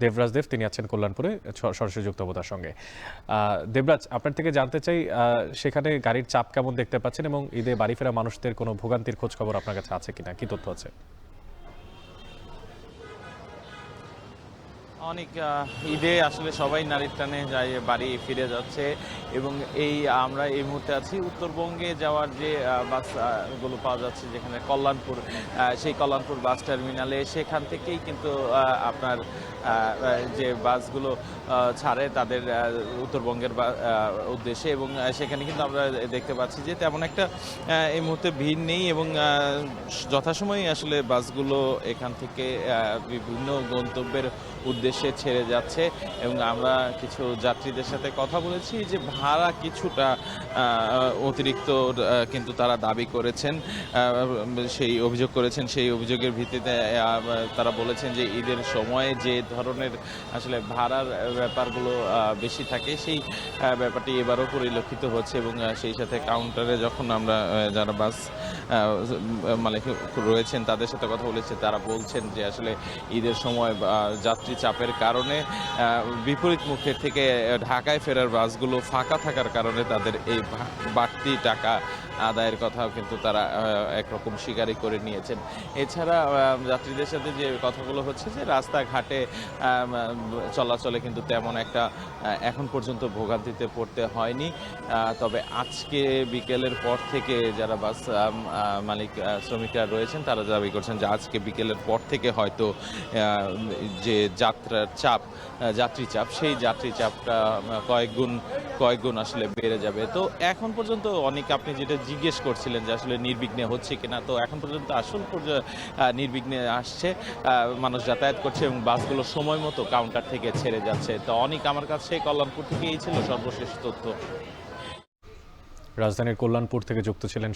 দেবরাজ দেব, তিনি আছেন কল্যাণপুরে সরাসরি যুক্ত হবো তার সঙ্গে। দেবরাজ, আপনার থেকে জানতে চাই সেখানে গাড়ির চাপ কেমন দেখতে পাচ্ছেন এবং ঈদে বাড়ি ফেরা মানুষদের কোনো ভোগান্তির খোঁজ খবর আপনার কাছে আছে কিনা, কি তথ্য আছে? অনেক ঈদে আসলে সবাই নারীর টানে যায় বাড়ি ফিরে যাচ্ছে এবং আমরা এই মুহূর্তে আছি উত্তরবঙ্গে যাওয়ার যে বাস গুলো পাওয়া যাচ্ছে যেখানে কল্যাণপুর, সেই কল্যাণপুর বাস টার্মিনালে সেখান থেকেই কিন্তু আপনার যে বাসগুলো ছাড়ে তাদের উত্তরবঙ্গের উদ্দেশ্যে, এবং সেখানে কিন্তু আমরা দেখতে পাচ্ছি যে তেমন একটা এই মুহূর্তে ভিড় নেই এবং যথাসময়ে আসলে বাসগুলো এখান থেকে বিভিন্ন গন্তব্যের উদ্দেশ্যে ছেড়ে যাচ্ছে। এবং আমরা কিছু যাত্রীদের সাথে কথা বলেছি যে ভাড়া কিছুটা অতিরিক্ত কিন্তু তারা দাবি করেছেন, সেই অভিযোগ করেছেন। সেই অভিযোগের ভিত্তিতে তারা বলেছেন যে ঈদের সময়ে যে ধরনের আসলে ভাড়ার ব্যাপারগুলো বেশি থাকে সেই ব্যাপারটি এবারও পরিলক্ষিত হচ্ছে। এবং সেই সাথে কাউন্টারে যখন আমরা যারা বাস মালিক রয়েছেন তাদের সাথে কথা বলেছি, তারা বলছেন যে আসলে ঈদের সময় যাত্রী চাপের কারণে বিপরীত মুখের থেকে ঢাকায় ফেরার বাসগুলো ফাঁকা থাকার কারণে তাদের এই বাড়তি টাকা আদায়ের কথাও কিন্তু তারা একরকম স্বীকারই করে নিয়েছেন। এছাড়া যাত্রীদের সাথে যে কথাগুলো হচ্ছে যে রাস্তাঘাটে চলাচলে কিন্তু তেমন একটা এখন পর্যন্ত ভোগান্তিতে পড়তে হয়নি। তবে আজকে বিকেলের পর থেকে যারা বাস মালিক শ্রমিকরা রয়েছেন তারা দাবি করছেন যে আজকে বিকেলের পর থেকে হয়তো যে যাত্রী চাপ সেই যাত্রী চাপটা কয়েকগুণ আসলে বেড়ে যাবে। তো এখন পর্যন্ত অনেক, আপনি যেটা জিজ্ঞেস করছিলেন যে আসলে নির্বিঘ্নে হচ্ছে কিনা, তো এখন পর্যন্ত আসল নির্বিঘ্নে আসছে, মানুষ যাতায়াত করছে এবং বাসগুলো সময় মতো কাউন্টার থেকে ছেড়ে যাচ্ছে। তো অনেক, আমার কাছে কল্যাণপুর থেকে এই ছিল সর্বশেষ তথ্য। রাজধানীর কল্যাণপুর থেকে যুক্ত ছিলেন